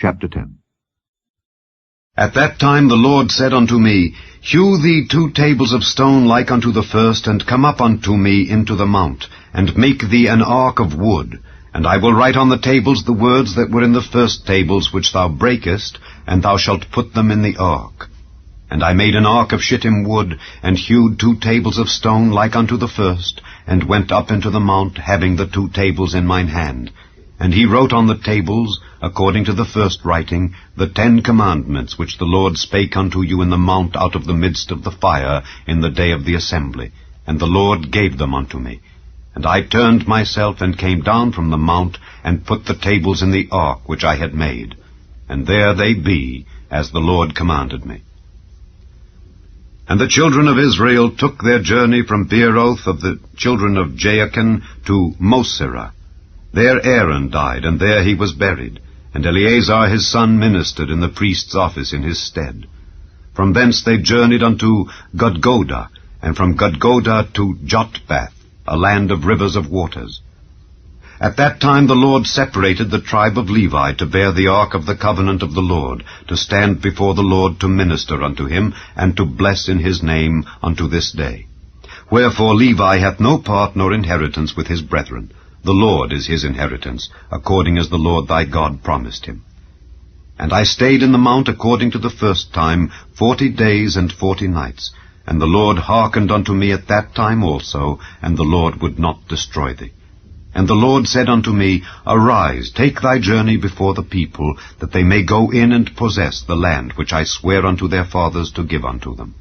Chapter 10. At that time the Lord said unto me, Hew thee 2 tables of stone like unto the first, and come up unto me into the mount, and make thee an ark of wood. And I will write on the tables the words that were in the first tables which thou breakest, and thou shalt put them in the ark. And I made an ark of shittim wood, and hewed 2 tables of stone like unto the first, and went up into the mount, having the 2 tables in mine hand. And he wrote on the tables, according to the first writing, the 10 commandments which the Lord spake unto you in the mount out of the midst of the fire in the day of the assembly. And the Lord gave them unto me. And I turned myself and came down from the mount, and put the tables in the ark which I had made. And there they be, as the Lord commanded me. And the children of Israel took their journey from Beeroth of the children of Jaachan to Mosera. There Aaron died, and there he was buried, and Eleazar his son ministered in the priest's office in his stead. From thence they journeyed unto Gudgodah, and from Gudgodah to Jotbath, a land of rivers of waters. At that time the Lord separated the tribe of Levi to bear the ark of the covenant of the Lord, to stand before the Lord to minister unto him, and to bless in his name unto this day. Wherefore Levi hath no part nor inheritance with his brethren. The Lord is his inheritance, according as the Lord thy God promised him. And I stayed in the mount according to the first time 40 days and 40 nights. And the Lord hearkened unto me at that time also, and the Lord would not destroy thee. And the Lord said unto me, Arise, take thy journey before the people, that they may go in and possess the land which I swear unto their fathers to give unto them.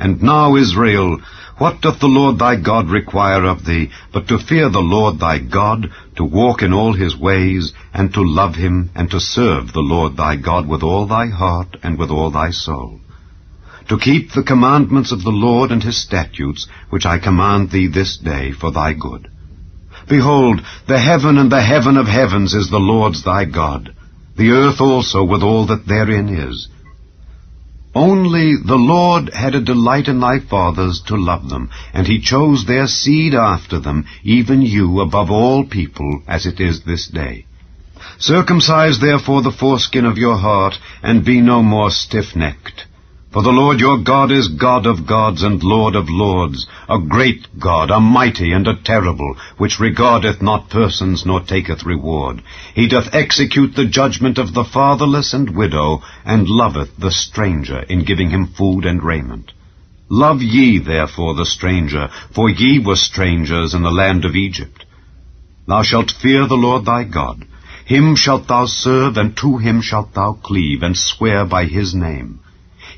And now, Israel, what doth the Lord thy God require of thee, but to fear the Lord thy God, to walk in all his ways, and to love him, and to serve the Lord thy God with all thy heart and with all thy soul, to keep the commandments of the Lord and his statutes, which I command thee this day for thy good. Behold, the heaven and the heaven of heavens is the Lord's thy God, the earth also with all that therein is. Only the Lord had a delight in thy fathers to love them, and he chose their seed after them, even you above all people, as it is this day. Circumcise therefore the foreskin of your heart, and be no more stiff-necked. For the Lord your God is God of gods and Lord of lords, a great God, a mighty and a terrible, which regardeth not persons nor taketh reward. He doth execute the judgment of the fatherless and widow, and loveth the stranger in giving him food and raiment. Love ye therefore the stranger, for ye were strangers in the land of Egypt. Thou shalt fear the Lord thy God. Him shalt thou serve, and to him shalt thou cleave, and swear by his name.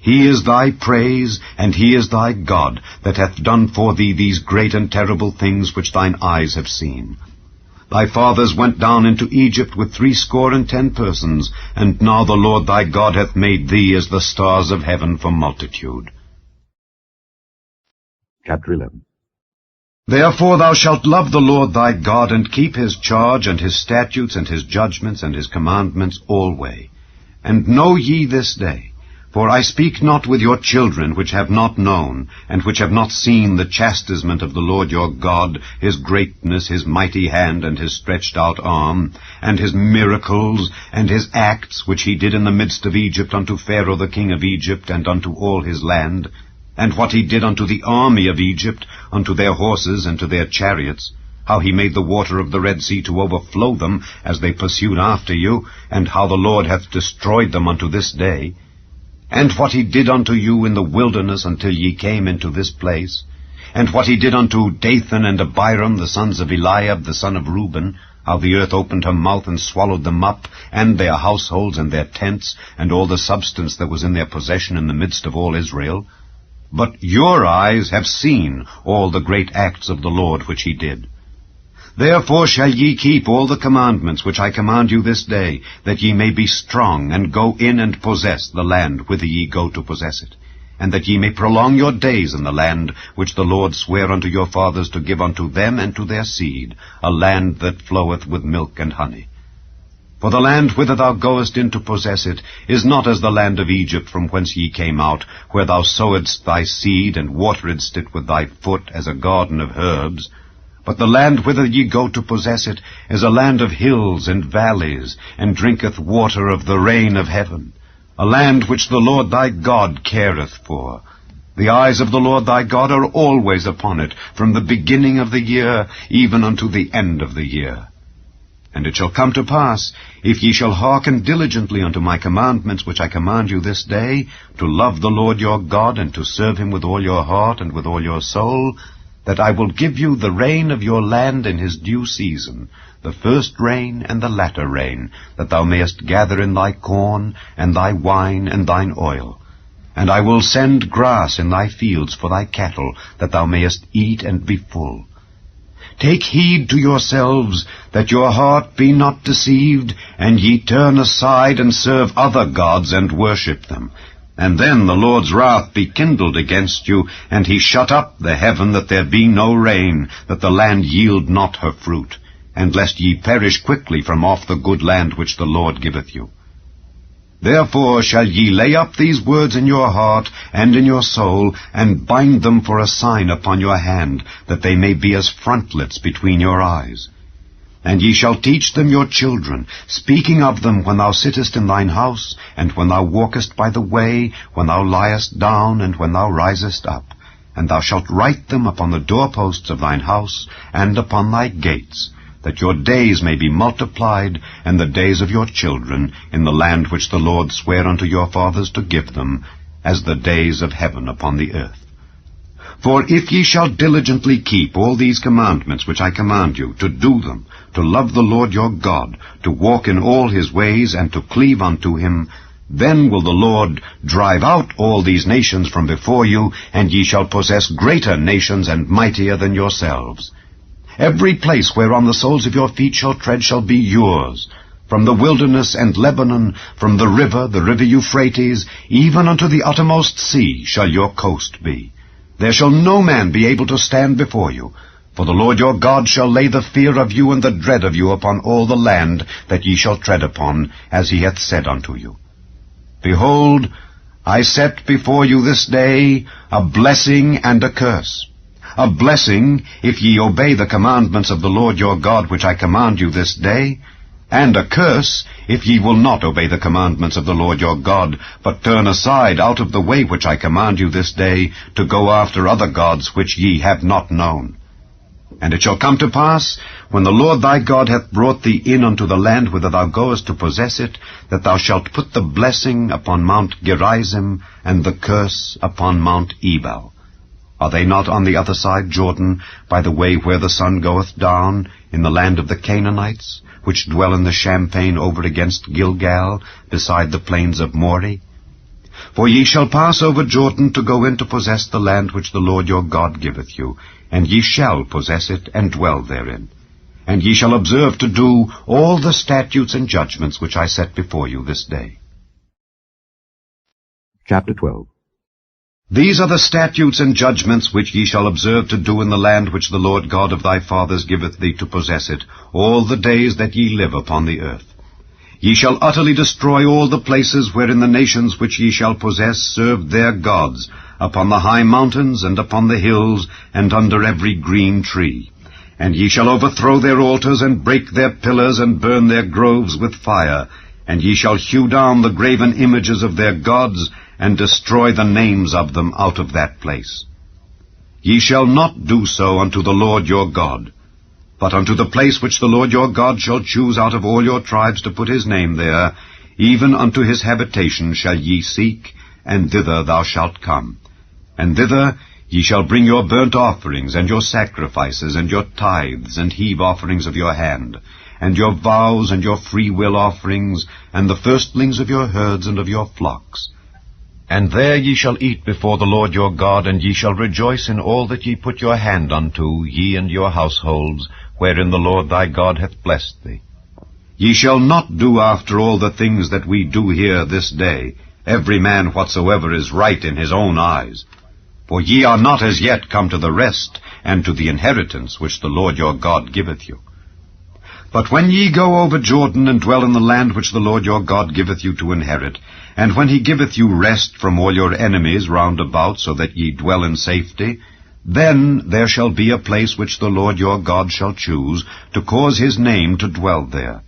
He is thy praise, and he is thy God, that hath done for thee these great and terrible things which thine eyes have seen. Thy fathers went down into Egypt with 70 persons, and now the Lord thy God hath made thee as the stars of heaven for multitude. Chapter 11. Therefore thou shalt love the Lord thy God, and keep his charge, and his statutes, and his judgments, and his commandments alway. And know ye this day, for I speak not with your children which have not known, and which have not seen the chastisement of the Lord your God, his greatness, his mighty hand, and his stretched out arm, and his miracles, and his acts which he did in the midst of Egypt unto Pharaoh the king of Egypt, and unto all his land, and what he did unto the army of Egypt, unto their horses and to their chariots, how he made the water of the Red Sea to overflow them as they pursued after you, and how the Lord hath destroyed them unto this day, and what he did unto you in the wilderness until ye came into this place, and what he did unto Dathan and Abiram, the sons of Eliab, the son of Reuben, how the earth opened her mouth and swallowed them up, and their households and their tents, and all the substance that was in their possession in the midst of all Israel. But your eyes have seen all the great acts of the Lord which he did. Therefore shall ye keep all the commandments which I command you this day, that ye may be strong, and go in and possess the land whither ye go to possess it, and that ye may prolong your days in the land which the Lord sware unto your fathers to give unto them and to their seed, a land that floweth with milk and honey. For the land whither thou goest in to possess it is not as the land of Egypt from whence ye came out, where thou sowedst thy seed, and wateredst it with thy foot as a garden of herbs, But the land whither ye go to possess it is a land of hills and valleys, and drinketh water of the rain of heaven, a land which the Lord thy God careth for. The eyes of the Lord thy God are always upon it, from the beginning of the year even unto the end of the year. And it shall come to pass, if ye shall hearken diligently unto my commandments which I command you this day, to love the Lord your God, and to serve him with all your heart and with all your soul, that I will give you the rain of your land in his due season, the first rain and the latter rain, that thou mayest gather in thy corn, and thy wine, and thine oil. And I will send grass in thy fields for thy cattle, that thou mayest eat and be full. Take heed to yourselves, that your heart be not deceived, and ye turn aside and serve other gods and worship them. And then the Lord's wrath be kindled against you, and he shut up the heaven, that there be no rain, that the land yield not her fruit, and lest ye perish quickly from off the good land which the Lord giveth you. Therefore shall ye lay up these words in your heart and in your soul, and bind them for a sign upon your hand, that they may be as frontlets between your eyes. And ye shall teach them your children, speaking of them when thou sittest in thine house, and when thou walkest by the way, when thou liest down, and when thou risest up. And thou shalt write them upon the doorposts of thine house, and upon thy gates, that your days may be multiplied, and the days of your children, in the land which the Lord sware unto your fathers to give them, as the days of heaven upon the earth. For if ye shall diligently keep all these commandments which I command you, to do them, to love the Lord your God, to walk in all his ways, and to cleave unto him, then will the Lord drive out all these nations from before you, and ye shall possess greater nations and mightier than yourselves. Every place whereon the soles of your feet shall tread shall be yours. From the wilderness and Lebanon, from the river Euphrates, even unto the uttermost sea shall your coast be. There shall no man be able to stand before you. For the Lord your God shall lay the fear of you and the dread of you upon all the land that ye shall tread upon, as he hath said unto you. Behold, I set before you this day a blessing and a curse. A blessing, if ye obey the commandments of the Lord your God which I command you this day, and a curse, if ye will not obey the commandments of the Lord your God, but turn aside out of the way which I command you this day, to go after other gods which ye have not known. And it shall come to pass, when the Lord thy God hath brought thee in unto the land whither thou goest to possess it, that thou shalt put the blessing upon Mount Gerizim, and the curse upon Mount Ebal. Are they not on the other side Jordan, by the way where the sun goeth down, in the land of the Canaanites, which dwell in the champaign over against Gilgal, beside the plains of Moreh? For ye shall pass over Jordan to go in to possess the land which the Lord your God giveth you, and ye shall possess it, and dwell therein. And ye shall observe to do all the statutes and judgments which I set before you this day. Chapter 12. These are the statutes and judgments which ye shall observe to do in the land which the Lord God of thy fathers giveth thee to possess it, all the days that ye live upon the earth. Ye shall utterly destroy all the places wherein the nations which ye shall possess serve their gods, upon the high mountains, and upon the hills, and under every green tree. And ye shall overthrow their altars, and break their pillars, and burn their groves with fire. And ye shall hew down the graven images of their gods, and destroy the names of them out of that place. Ye shall not do so unto the Lord your God, but unto the place which the Lord your God shall choose out of all your tribes to put his name there, even unto his habitation shall ye seek, and thither thou shalt come. And thither ye shall bring your burnt offerings, and your sacrifices, and your tithes, and heave offerings of your hand, and your vows, and your freewill offerings, and the firstlings of your herds and of your flocks. And there ye shall eat before the Lord your God, and ye shall rejoice in all that ye put your hand unto, ye and your households, wherein the Lord thy God hath blessed thee. Ye shall not do after all the things that we do here this day, every man whatsoever is right in his own eyes. For ye are not as yet come to the rest, and to the inheritance which the Lord your God giveth you. But when ye go over Jordan, and dwell in the land which the Lord your God giveth you to inherit, and when he giveth you rest from all your enemies round about, so that ye dwell in safety, Then there shall be a place which the Lord your God shall choose, to cause his name to dwell there.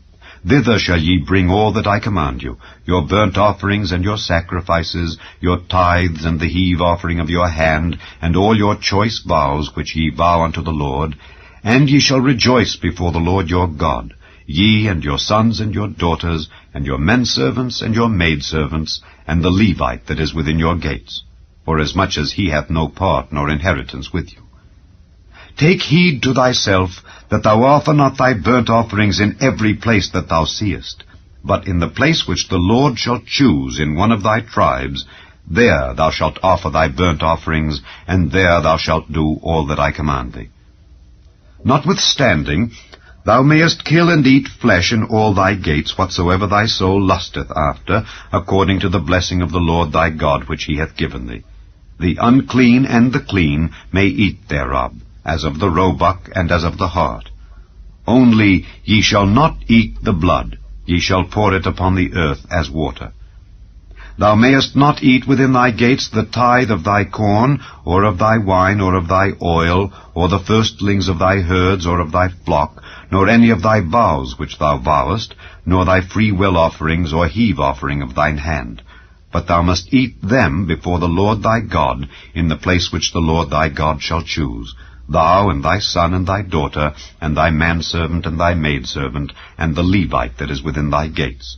Thither shall ye bring all that I command you, your burnt offerings and your sacrifices, your tithes and the heave offering of your hand, and all your choice vows which ye vow unto the Lord. And ye shall rejoice before the Lord your God, ye and your sons and your daughters, and your menservants and your maidservants, and the Levite that is within your gates, forasmuch as he hath no part nor inheritance with you. Take heed to thyself, that thou offer not thy burnt offerings in every place that thou seest, but in the place which the Lord shall choose in one of thy tribes, there thou shalt offer thy burnt offerings, and there thou shalt do all that I command thee. Notwithstanding, thou mayest kill and eat flesh in all thy gates, whatsoever thy soul lusteth after, according to the blessing of the Lord thy God which he hath given thee. The unclean and the clean may eat thereof, as of the roebuck and as of the hart. Only ye shall not eat the blood, ye shall pour it upon the earth as water. Thou mayest not eat within thy gates the tithe of thy corn, or of thy wine, or of thy oil, or the firstlings of thy herds, or of thy flock, nor any of thy vows which thou vowest, nor thy freewill offerings, or heave offering of thine hand. But thou must eat them before the Lord thy God, in the place which the Lord thy God shall choose, thou and thy son and thy daughter, and thy manservant and thy maidservant, and the Levite that is within thy gates.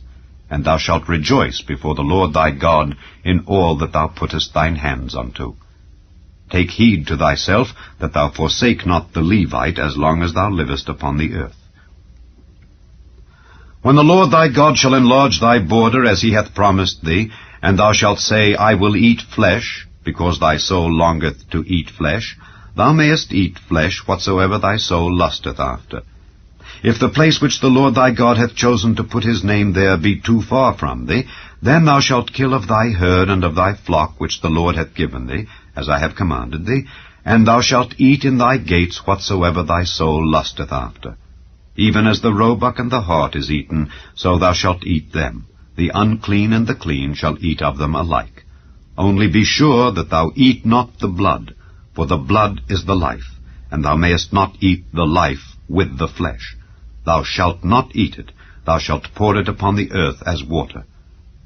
And thou shalt rejoice before the Lord thy God in all that thou puttest thine hands unto. Take heed to thyself, that thou forsake not the Levite as long as thou livest upon the earth. When the Lord thy God shall enlarge thy border as he hath promised thee, and thou shalt say, I will eat flesh, because thy soul longeth to eat flesh, thou mayest eat flesh whatsoever thy soul lusteth after. If the place which the Lord thy God hath chosen to put his name there be too far from thee, then thou shalt kill of thy herd and of thy flock which the Lord hath given thee, as I have commanded thee, and thou shalt eat in thy gates whatsoever thy soul lusteth after. Even as the roebuck and the hart is eaten, so thou shalt eat them. The unclean and the clean shall eat of them alike. Only be sure that thou eat not the blood, for the blood is the life, and thou mayest not eat the life with the flesh. Thou shalt not eat it, thou shalt pour it upon the earth as water.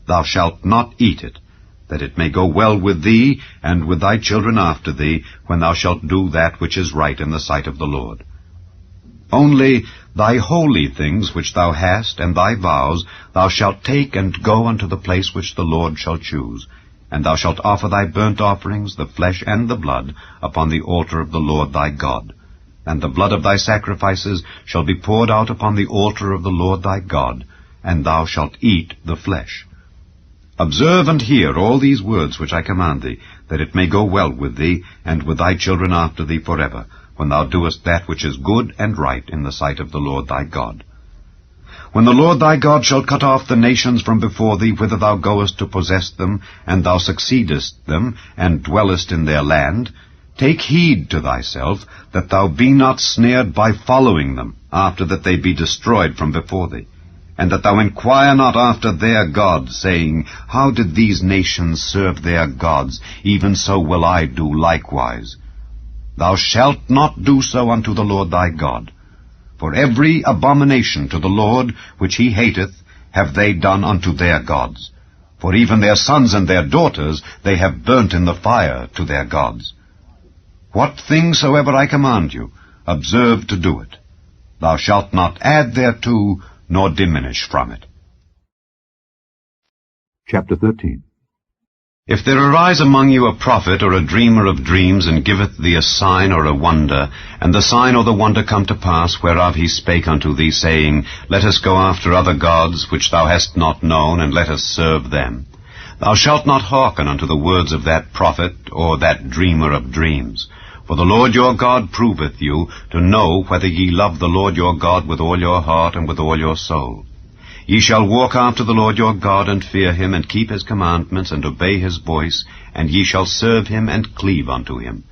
Thou shalt not eat it, that it may go well with thee, and with thy children after thee, when thou shalt do that which is right in the sight of the Lord. Only thy holy things which thou hast, and thy vows, thou shalt take and go unto the place which the Lord shall choose, and thou shalt offer thy burnt offerings, the flesh and the blood, upon the altar of the Lord thy God. And the blood of thy sacrifices shall be poured out upon the altar of the Lord thy God, and thou shalt eat the flesh. Observe and hear all these words which I command thee, that it may go well with thee, and with thy children after thee forever, when thou doest that which is good and right in the sight of the Lord thy God. When the Lord thy God shall cut off the nations from before thee, whither thou goest to possess them, and thou succeedest them, and dwellest in their land, take heed to thyself, that thou be not snared by following them, after that they be destroyed from before thee, and that thou inquire not after their gods, saying, How did these nations serve their gods? Even so will I do likewise. Thou shalt not do so unto the Lord thy God. For every abomination to the Lord, which he hateth, have they done unto their gods. For even their sons and their daughters they have burnt in the fire to their gods. What thing soever I command you, observe to do it. Thou shalt not add thereto, nor diminish from it. Chapter 13. If there arise among you a prophet or a dreamer of dreams, and giveth thee a sign or a wonder, and the sign or the wonder come to pass, whereof he spake unto thee, saying, Let us go after other gods, which thou hast not known, and let us serve them, thou shalt not hearken unto the words of that prophet or that dreamer of dreams. For the Lord your God proveth you, to know whether ye love the Lord your God with all your heart and with all your soul. Ye shall walk after the Lord your God, and fear him, and keep his commandments, and obey his voice, and ye shall serve him, and cleave unto him.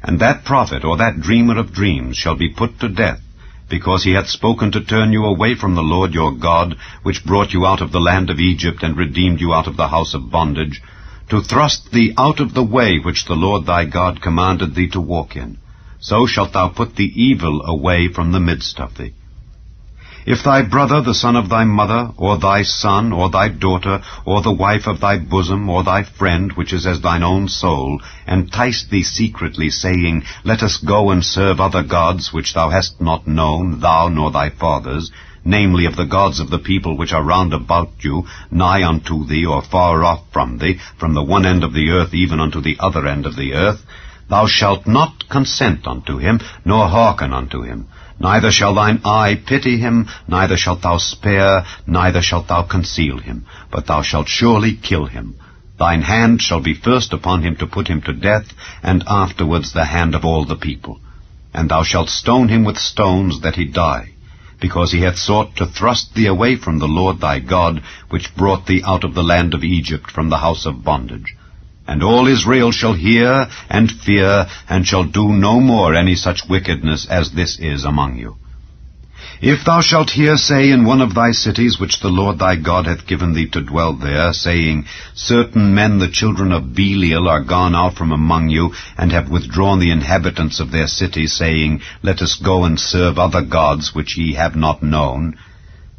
And that prophet or that dreamer of dreams shall be put to death, because he hath spoken to turn you away from the Lord your God, which brought you out of the land of Egypt, and redeemed you out of the house of bondage, to thrust thee out of the way which the Lord thy God commanded thee to walk in. So shalt thou put the evil away from the midst of thee. If thy brother, the son of thy mother, or thy son, or thy daughter, or the wife of thy bosom, or thy friend, which is as thine own soul, entice thee secretly, saying, Let us go and serve other gods, which thou hast not known, thou nor thy fathers, namely of the gods of the people which are round about you, nigh unto thee, or far off from thee, from the one end of the earth even unto the other end of the earth, thou shalt not consent unto him, nor hearken unto him. Neither shall thine eye pity him, neither shalt thou spare, neither shalt thou conceal him, but thou shalt surely kill him. Thine hand shall be first upon him to put him to death, and afterwards the hand of all the people. And thou shalt stone him with stones that he die, because he hath sought to thrust thee away from the Lord thy God, which brought thee out of the land of Egypt from the house of bondage. And all Israel shall hear and fear, and shall do no more any such wickedness as this is among you. If thou shalt hear say in one of thy cities, which the Lord thy God hath given thee to dwell there, saying, Certain men, the children of Belial, are gone out from among you, and have withdrawn the inhabitants of their city, saying, Let us go and serve other gods which ye have not known,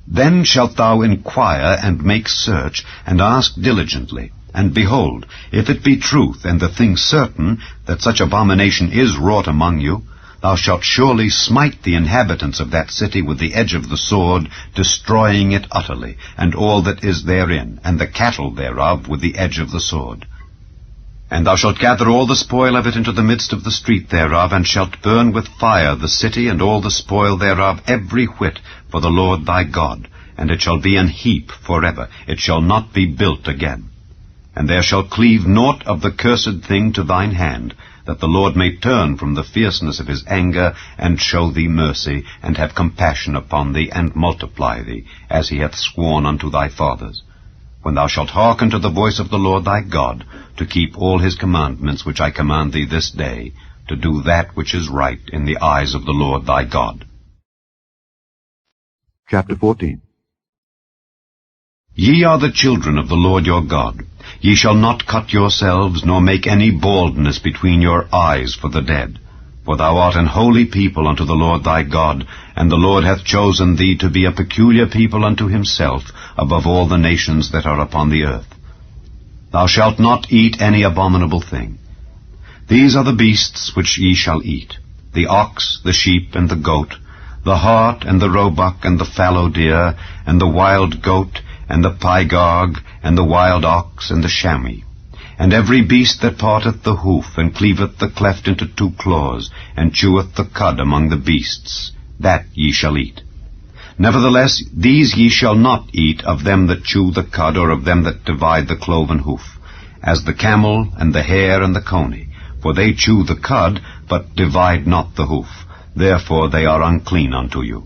then shalt thou inquire and make search, and ask diligently. And behold, if it be truth, and the thing certain, that such abomination is wrought among you, thou shalt surely smite the inhabitants of that city with the edge of the sword, destroying it utterly, and all that is therein, and the cattle thereof with the edge of the sword. And thou shalt gather all the spoil of it into the midst of the street thereof, and shalt burn with fire the city and all the spoil thereof, every whit, for the Lord thy God. And it shall be an heap forever, it shall not be built again. And there shall cleave naught of the cursed thing to thine hand, that the Lord may turn from the fierceness of his anger, and show thee mercy, and have compassion upon thee, and multiply thee, as he hath sworn unto thy fathers. When thou shalt hearken to the voice of the Lord thy God, to keep all his commandments which I command thee this day, to do that which is right in the eyes of the Lord thy God. Chapter 14. Ye are the children of the Lord your God. Ye shall not cut yourselves, nor make any baldness between your eyes for the dead. For thou art an holy people unto the Lord thy God, and the Lord hath chosen thee to be a peculiar people unto himself, above all the nations that are upon the earth. Thou shalt not eat any abominable thing. These are the beasts which ye shall eat, the ox, the sheep, and the goat, the hart, and the roebuck, and the fallow deer, and the wild goat, and the pygog, and the wild ox, and the chamois, and every beast that parteth the hoof, and cleaveth the cleft into two claws, and cheweth the cud among the beasts, that ye shall eat. Nevertheless, these ye shall not eat of them that chew the cud, or of them that divide the cloven hoof, as the camel, and the hare, and the coney, for they chew the cud, but divide not the hoof, therefore they are unclean unto you.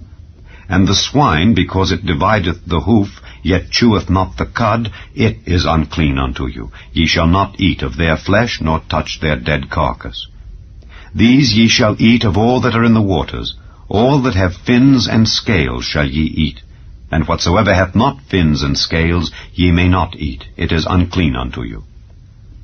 And the swine, because it divideth the hoof, yet cheweth not the cud, it is unclean unto you. Ye shall not eat of their flesh, nor touch their dead carcass. These ye shall eat of all that are in the waters. All that have fins and scales shall ye eat. And whatsoever hath not fins and scales ye may not eat. It is unclean unto you.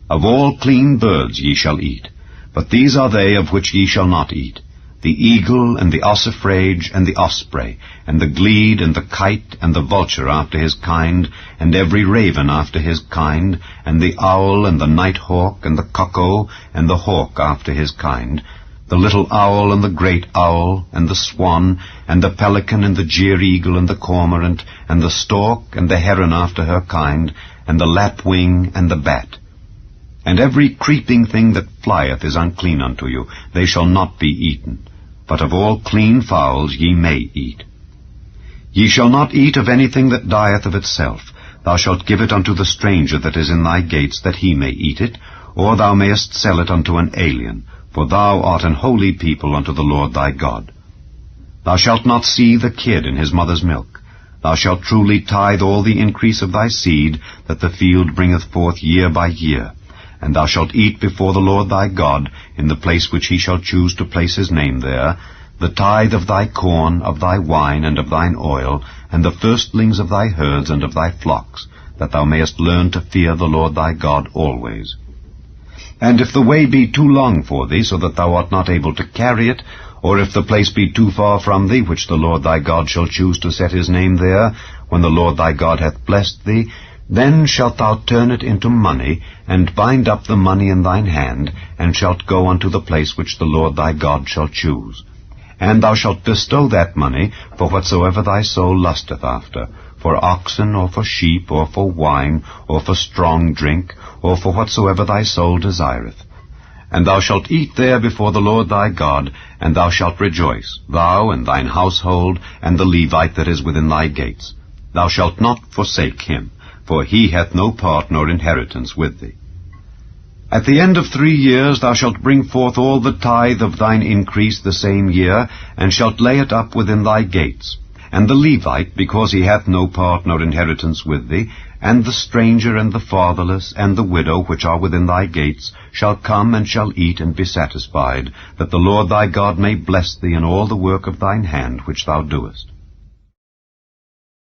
Of all clean birds ye shall eat. But these are they of which ye shall not eat: the eagle, and the ossifrage, and the osprey, and the glede, and the kite, and the vulture after his kind, and every raven after his kind, and the owl, and the night hawk, and the cuckoo, and the hawk after his kind, the little owl, and the great owl, and the swan, and the pelican, and the jeer-eagle, and the cormorant, and the stork, and the heron after her kind, and the lapwing, and the bat. And every creeping thing that flieth is unclean unto you, they shall not be eaten. But of all clean fowls ye may eat. Ye shall not eat of anything that dieth of itself. Thou shalt give it unto the stranger that is in thy gates, that he may eat it, or thou mayest sell it unto an alien, for thou art an holy people unto the Lord thy God. Thou shalt not see the kid in his mother's milk. Thou shalt truly tithe all the increase of thy seed, that the field bringeth forth year by year. And thou shalt eat before the Lord thy God, in the place which he shall choose to place his name there, the tithe of thy corn, of thy wine, and of thine oil, and the firstlings of thy herds and of thy flocks, that thou mayest learn to fear the Lord thy God always. And if the way be too long for thee, so that thou art not able to carry it, or if the place be too far from thee, which the Lord thy God shall choose to set his name there, when the Lord thy God hath blessed thee, then shalt thou turn it into money, and bind up the money in thine hand, and shalt go unto the place which the Lord thy God shall choose. And thou shalt bestow that money for whatsoever thy soul lusteth after, for oxen, or for sheep, or for wine, or for strong drink, or for whatsoever thy soul desireth. And thou shalt eat there before the Lord thy God, and thou shalt rejoice, thou and thine household, and the Levite that is within thy gates. Thou shalt not forsake him, for he hath no part nor inheritance with thee. At the end of 3 years thou shalt bring forth all the tithe of thine increase the same year, and shalt lay it up within thy gates. And the Levite, because he hath no part nor inheritance with thee, and the stranger, and the fatherless, and the widow, which are within thy gates, shall come and shall eat and be satisfied, that the Lord thy God may bless thee in all the work of thine hand which thou doest.